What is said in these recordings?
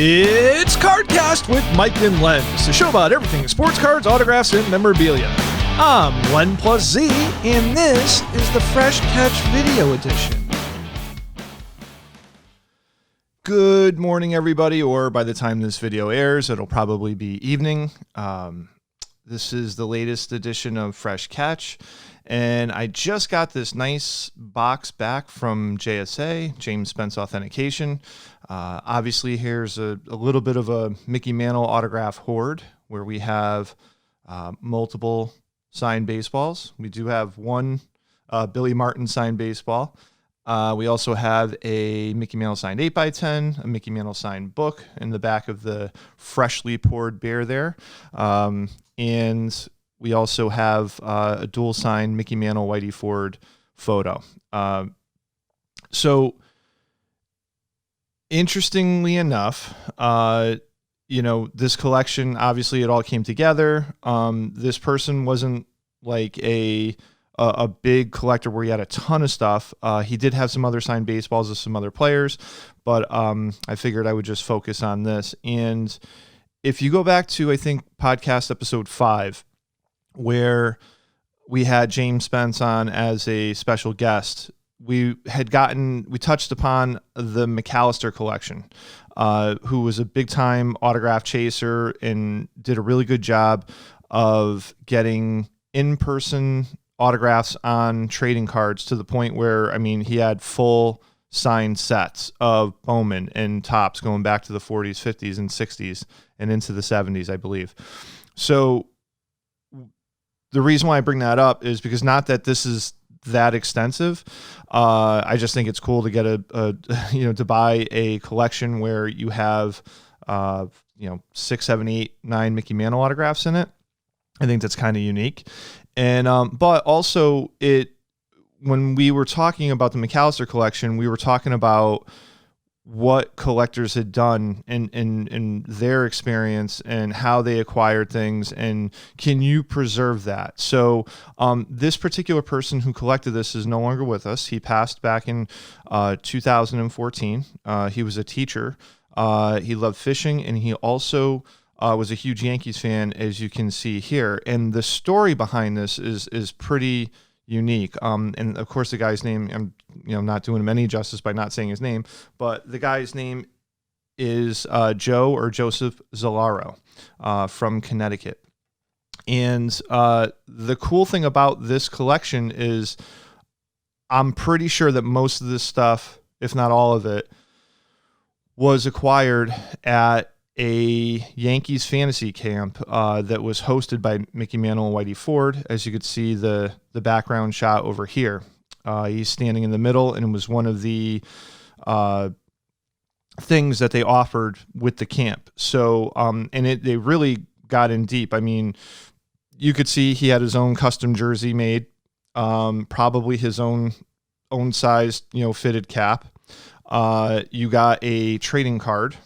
It's CardKast with Mike and Lenz, a show about everything sports cards, autographs, and memorabilia. I'm Len plus Z, and this is the Fresh Catch Video Edition. Good morning, everybody, or by the time this video airs, it'll probably be evening. This is the latest edition of Fresh Catch, and I just got this nice box back from JSA, James Spence Authentication. Obviously, here's a little bit of a Mickey Mantle autograph hoard where we have multiple signed baseballs. We do have one Billy Martin signed baseball. We also have a Mickey Mantle signed 8x10, a Mickey Mantle signed book in the back of the freshly poured beer there. And we also have a dual signed Mickey Mantle Whitey Ford photo. So interestingly enough, this collection, obviously it all came together. This person wasn't like a big collector where he had a ton of stuff. He did have some other signed baseballs of some other players, but I figured I would just focus on this. And if you go back to, I think, podcast episode 5, where we had James Spence on as a special guest, we touched upon the McAllister collection, who was a big time autograph chaser and did a really good job of getting in-person autographs on trading cards to the point where, he had full signed sets of Bowman and Topps going back to the 40s, 50s, and 60s and into the 70s, I believe. So the reason why I bring that up is because not that this is that extensive. I just think it's cool to get to buy a collection where you have 6, 7, 8, 9 Mickey Mantle autographs in it. I think that's kind of unique. And but also when we were talking about the McAllister collection, we were talking about what collectors had done in their experience and how they acquired things, and can you preserve that? So this particular person who collected this is no longer with us. He passed back in 2014. He was a teacher. He loved fishing, and he also was a huge Yankees fan, as you can see here. And the story behind this is pretty unique. And of course, the guy's name, I'm not doing him any justice by not saying his name, but the guy's name is Joe or Joseph Zalaro from Connecticut. And the cool thing about this collection is I'm pretty sure that most of this stuff, if not all of it, was acquired at a Yankees fantasy camp that was hosted by Mickey Mantle and Whitey Ford. As you could see the background shot over here. He's standing in the middle, and it was one of the things that they offered with the camp. So, they really got in deep. You could see he had his own custom jersey made, probably his own sized, fitted cap. You got a trading card.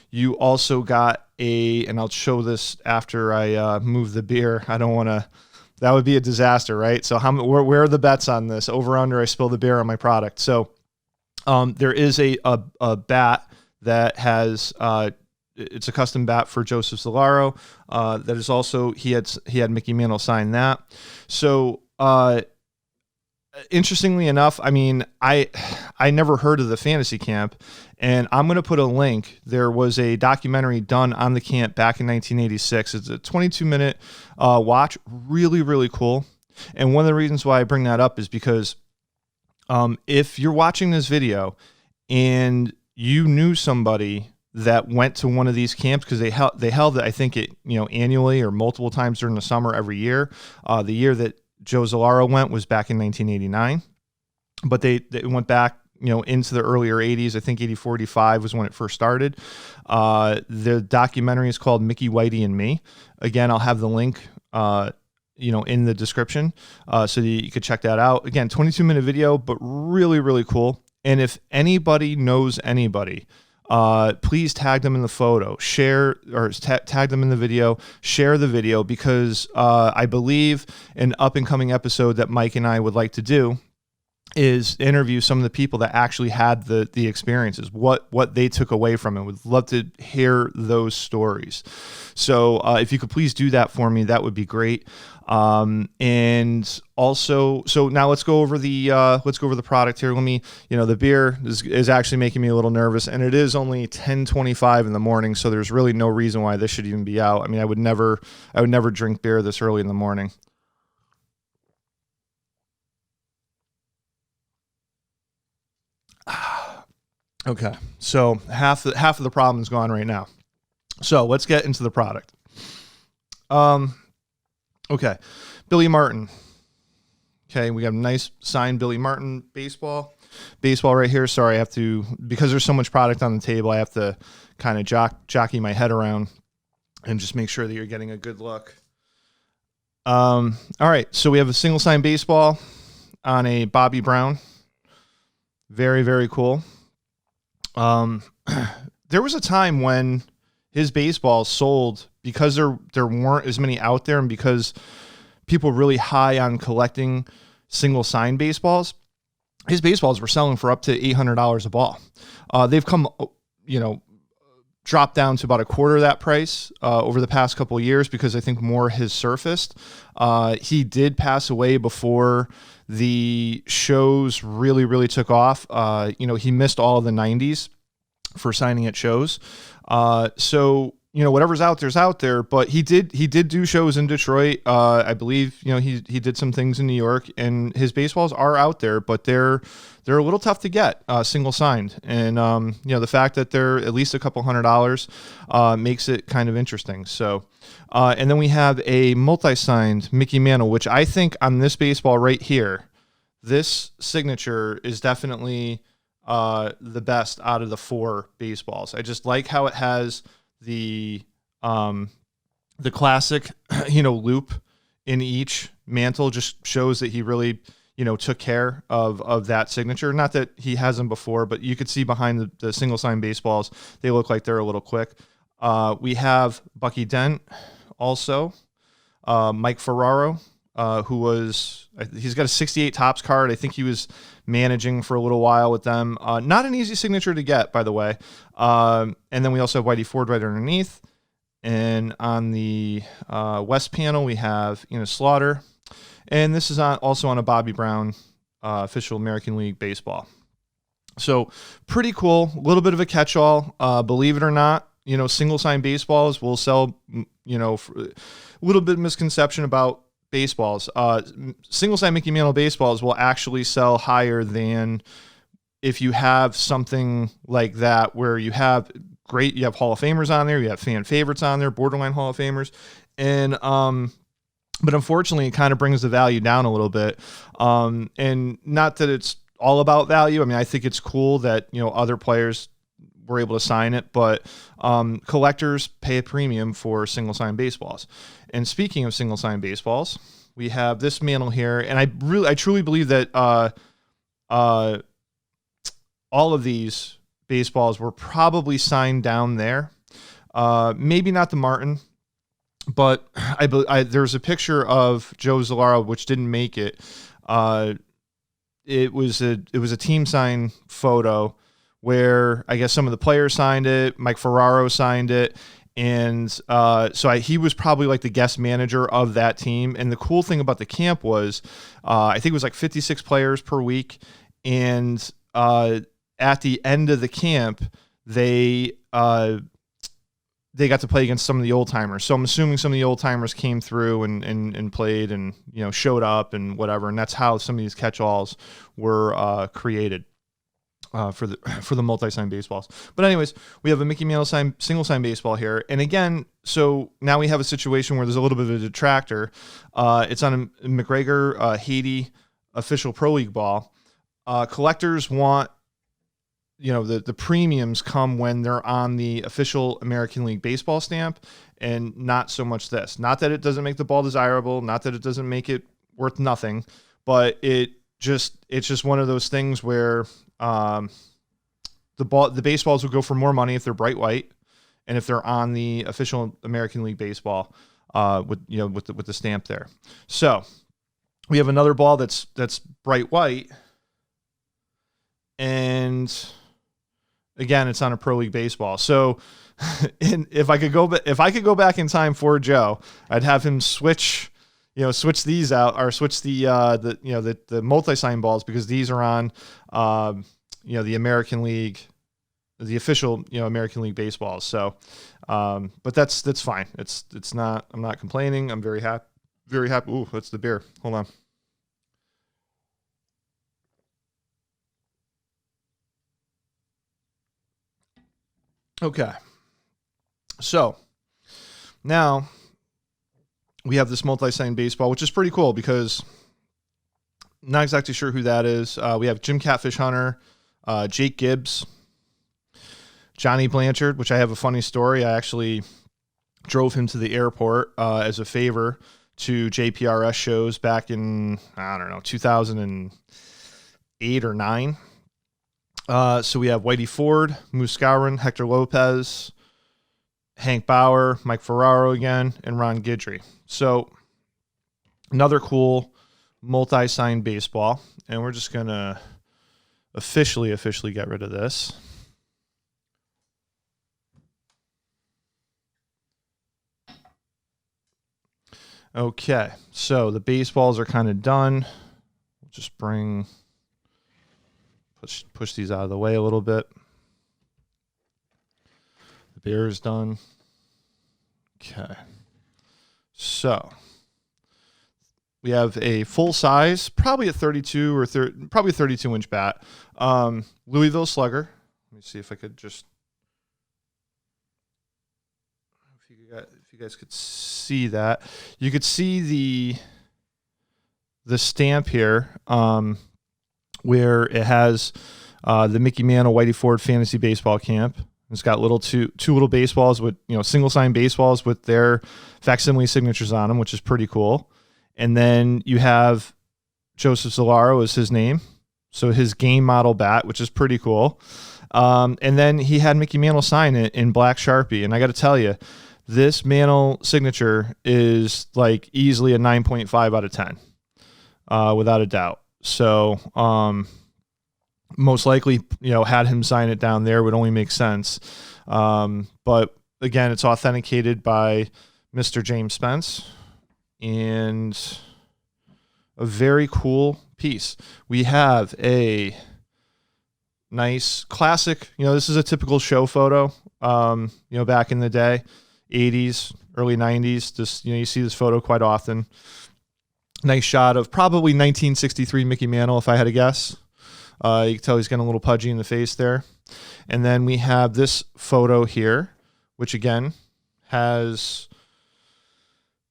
You also got and I'll show this after I move the beer. I don't want to, that would be a disaster, right? So where are the bets on this? Over, under, I spill the beer on my product. So there is a bat that has, it's a custom bat for Joseph Zalaro. That is also, he had Mickey Mantle sign that. So interestingly enough, I never heard of the fantasy camp, and I'm going to put a link. There was a documentary done on the camp back in 1986. It's a 22-minute watch. Really, really cool. And one of the reasons why I bring that up is because if you're watching this video and you knew somebody that went to one of these camps, because they held it, I think annually or multiple times during the summer every year. The year that Joe Zalaro went was back in 1989, but they went back, into the earlier 80s. I think 84, 85 was when it first started. The documentary is called Mickey, Whitey, and Me. Again, I'll have the link, in the description, so that you could check that out. Again, 22-minute video, but really, really cool. And if anybody knows anybody, please tag them in the photo, share, or tag them in the video, share the video, because I believe an up and coming episode that Mike and I would like to do is interview some of the people that actually had the experiences, what they took away from it. Would love to hear those stories. So if you could please do that for me, that would be great. And also, so now let's go over the product here. Let me, the beer is actually making me a little nervous, and it is only 10:25 in the morning, so there's really no reason why this should even be out. I mean, I would never drink beer this early in the morning. Okay, so half of the problem is gone right now. So let's get into the product. Okay, Billy Martin. Okay, we got a nice signed Billy Martin baseball right here. Sorry, I have to, because there's so much product on the table, I have to kind of jockey my head around and just make sure that you're getting a good look. All right, so we have a single signed baseball on a Bobby Brown. Very, very cool. There was a time when his baseballs sold because there weren't as many out there, and because people were really high on collecting single sign baseballs, his baseballs were selling for up to $800 a ball. They've come, dropped down to about a quarter of that price over the past couple of years, because I think more has surfaced. He did pass away before the shows really, really took off. He missed all of the 90s for signing at shows. So, whatever's out there's out there, but he did do shows in Detroit. I believe, he did some things in New York, and his baseballs are out there, but they're a little tough to get single signed. And, the fact that they're at least a couple $100 makes it kind of interesting. So, and then we have a multi-signed Mickey Mantle, which I think on this baseball right here, this signature is definitely the best out of the 4 baseballs. I just like how it has the classic, loop in each mantle. Just shows that he really, took care of that signature. Not that he hasn't before, but you could see behind the single sign baseballs, they look like they're a little quick. We have Bucky Dent also, Mike Ferraro, he's got a 68 Topps card. I think he was managing for a little while with them. Not an easy signature to get, by the way. And then we also have Whitey Ford right underneath. And on the West panel, we have Slaughter. And this is also on a Bobby Brown official American League baseball. So pretty cool. A little bit of a catch-all. Believe it or not, single sign baseballs will sell, a little bit of misconception about baseballs. Single sign Mickey Mantle baseballs will actually sell higher than if you have something like that, where you have Hall of Famers on there, you have fan favorites on there, borderline Hall of Famers, and but unfortunately it kind of brings the value down a little bit. And not that it's all about value. I mean, I think it's cool that other players were able to sign it, but collectors pay a premium for single sign baseballs. And speaking of single sign baseballs, we have this Mantle here, and I truly believe that all of these baseballs were probably signed down there. Maybe not the Martin, but there's a picture of Joe Zalaro which didn't make it. It was a team sign photo where I guess some of the players signed it. Mike Ferraro signed it. And he was probably like the guest manager of that team. And the cool thing about the camp was, I think it was like 56 players per week. And at the end of the camp, they got to play against some of the old timers. So I'm assuming some of the old timers came through and played and showed up and whatever. And that's how some of these catch-alls were created. For the multi-sign baseballs. But anyways, we have a Mickey Mantle single sign baseball here. And again, so now we have a situation where there's a little bit of a detractor. It's on a McGregor Haiti official Pro League ball. Collectors want, the premiums come when they're on the official American League baseball stamp, and not so much this. Not that it doesn't make the ball desirable, not that it doesn't make it worth nothing, but it's just one of those things where the baseballs will go for more money if they're bright white, and if they're on the official American League baseball with the stamp there. So we have another ball that's bright white, And again, it's on a pro league baseball. So if I could go back in time for Joe, I'd have him switch these out, or switch the multi-sign balls, because these are on, the American League, the official, American League baseballs. So, but that's fine. It's not, I'm not complaining. I'm very happy. Very happy. Ooh, that's the beer. Hold on. Okay. So now we have this multi-sign baseball, which is pretty cool because not exactly sure who that is. We have Jim Catfish Hunter, Jake Gibbs, Johnny Blanchard, which I have a funny story. I actually drove him to the airport as a favor to JPRS shows back in, 2008 or 9. So we have Whitey Ford, Moose Gowron, Hector Lopez, Hank Bauer, Mike Ferraro again, and Ron Guidry. So another cool multi-sign baseball. And we're just going to officially get rid of this. Okay, so the baseballs are kind of done. We'll just push these out of the way a little bit. The beer is done. Okay, so we have a full size, probably a 32 or probably 32-inch bat, Louisville Slugger. Let me see if I could just. If you guys could see that, you could see the stamp here, where it has the Mickey Mantle Whitey Ford Fantasy Baseball Camp. It's got two little baseballs with single sign baseballs with their facsimile signatures on them, which is pretty cool. And then you have Joseph Zolaro is his name, so his game model bat, which is pretty cool. And then he had Mickey Mantle sign it in black Sharpie, and I got to tell you, this Mantle signature is like easily a 9.5 out of 10, without a doubt. So most likely, had him sign it down there would only make sense. But again, it's authenticated by Mr. James Spence, and a very cool piece. We have a nice classic, this is a typical show photo, back in the day. 80s, early 90s. Just, you see this photo quite often. Nice shot of probably 1963 Mickey Mantle, if I had to guess. You can tell he's getting a little pudgy in the face there. And then we have this photo here, which again has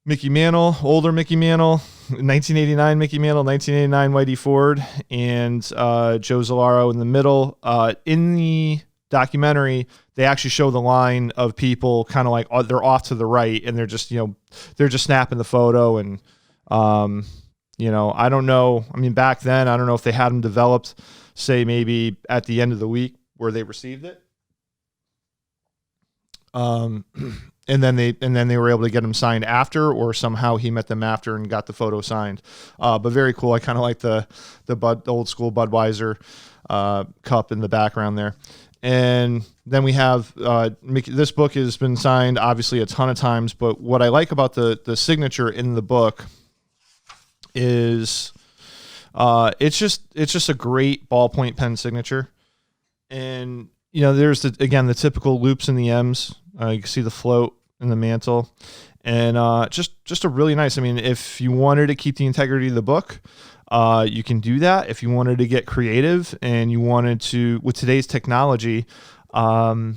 Mickey Mantle, older Mickey Mantle, 1989 Mickey Mantle, 1989 Whitey Ford, and Joe Zolaro in the middle. In the documentary, they actually show the line of people kind of like they're off to the right, and they're just snapping the photo. And I don't know. I mean, back then, I don't know if they had them developed, say maybe at the end of the week where they received it. And then they were able to get him signed after, or somehow he met them after and got the photo signed. But very cool. I kind of like the old school Budweiser cup in the background there. And then we have this book has been signed obviously a ton of times, but what I like about the signature in the book is it's just a great ballpoint pen signature. And there's the typical loops in the M's. You can see the float in the mantle, and just a really nice. I mean, if you wanted to keep the integrity of the book, you can do that. If you wanted to get creative and you wanted to, with today's technology, you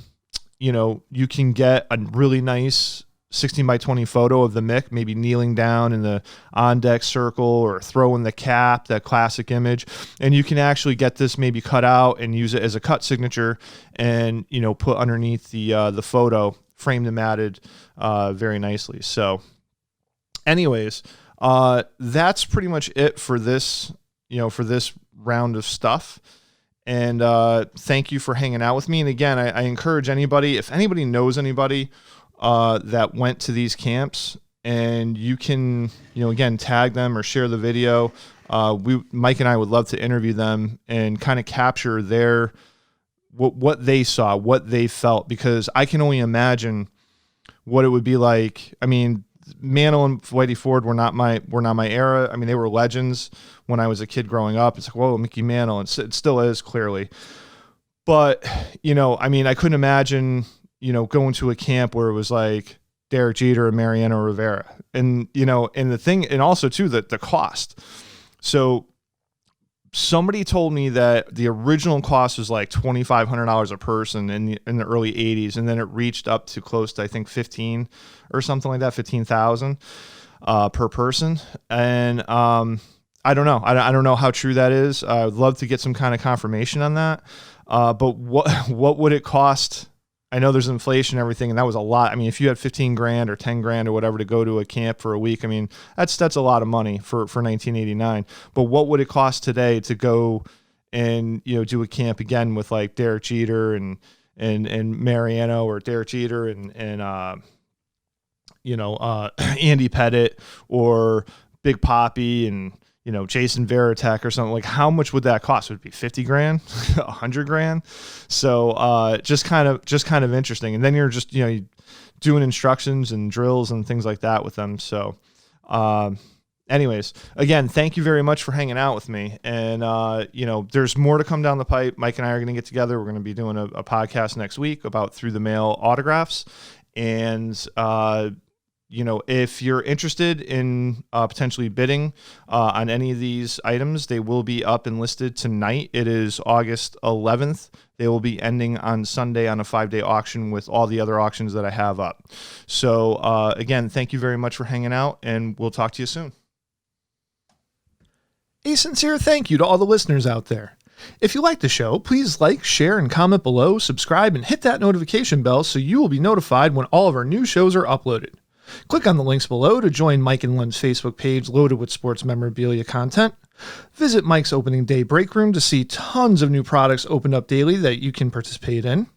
can get a really nice 16 by 20 photo of the Mick, maybe kneeling down in the on deck circle or throwing the cap, that classic image. And you can actually get this maybe cut out and use it as a cut signature, and, put underneath the photo, framed and matted, very nicely. So anyways, that's pretty much it for this, for this round of stuff. And thank you for hanging out with me. And again, I encourage anybody, if anybody knows anybody that went to these camps, and you can, again, tag them or share the video. Mike and I would love to interview them and kind of capture their what they saw, what they felt, because I can only imagine what it would be like. I mean, Mantle and Whitey Ford were not my era. I mean, they were legends when I was a kid growing up. It's like, whoa, Mickey Mantle, and it still is, clearly. But I mean, I couldn't imagine going to a camp where it was like Derek Jeter and Mariano Rivera, and and the thing, and also too the cost. So somebody told me that the original cost was like $2,500 a person in the early 80s, and then it reached up to close to, I think, 15 or something like that, 15,000 per person. And I don't know. I don't know how true that is. I would love to get some kind of confirmation on that. But what would it cost? I know there's inflation and everything, and that was a lot. I mean, if you had 15 grand or 10 grand or whatever to go to a camp for a week, I mean, that's a lot of money for 1989. But what would it cost today to go and, do a camp again with like Derek Jeter and Mariano, or Derek Jeter and Andy Pettit, or Big Papi and, Jason Varitek or something? Like, how much would that cost? Would it be 50 grand, 100 grand? So, just kind of interesting. And then you're just, doing instructions and drills and things like that with them. So, anyways, again, thank you very much for hanging out with me. And, there's more to come down the pipe. Mike and I are going to get together. We're going to be doing a podcast next week about through the mail autographs. And, if you're interested in potentially bidding on any of these items, they will be up and listed tonight. It is August 11th. They will be ending on Sunday on a 5-day auction with all the other auctions that I have up. So, again, thank you very much for hanging out, and we'll talk to you soon. A sincere thank you to all the listeners out there. If you like the show, please like, share, and comment below, subscribe, and hit that notification bell so you will be notified when all of our new shows are uploaded. Click on the links below to join Mike and Len's Facebook page loaded with sports memorabilia content. Visit Mike's opening day break room to see tons of new products opened up daily that you can participate in.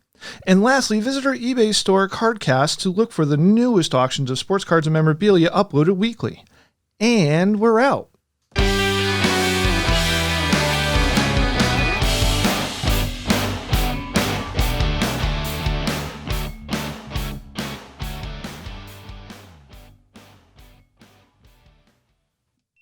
And lastly, visit our eBay store, CardKast, to look for the newest auctions of sports cards and memorabilia uploaded weekly. And we're out.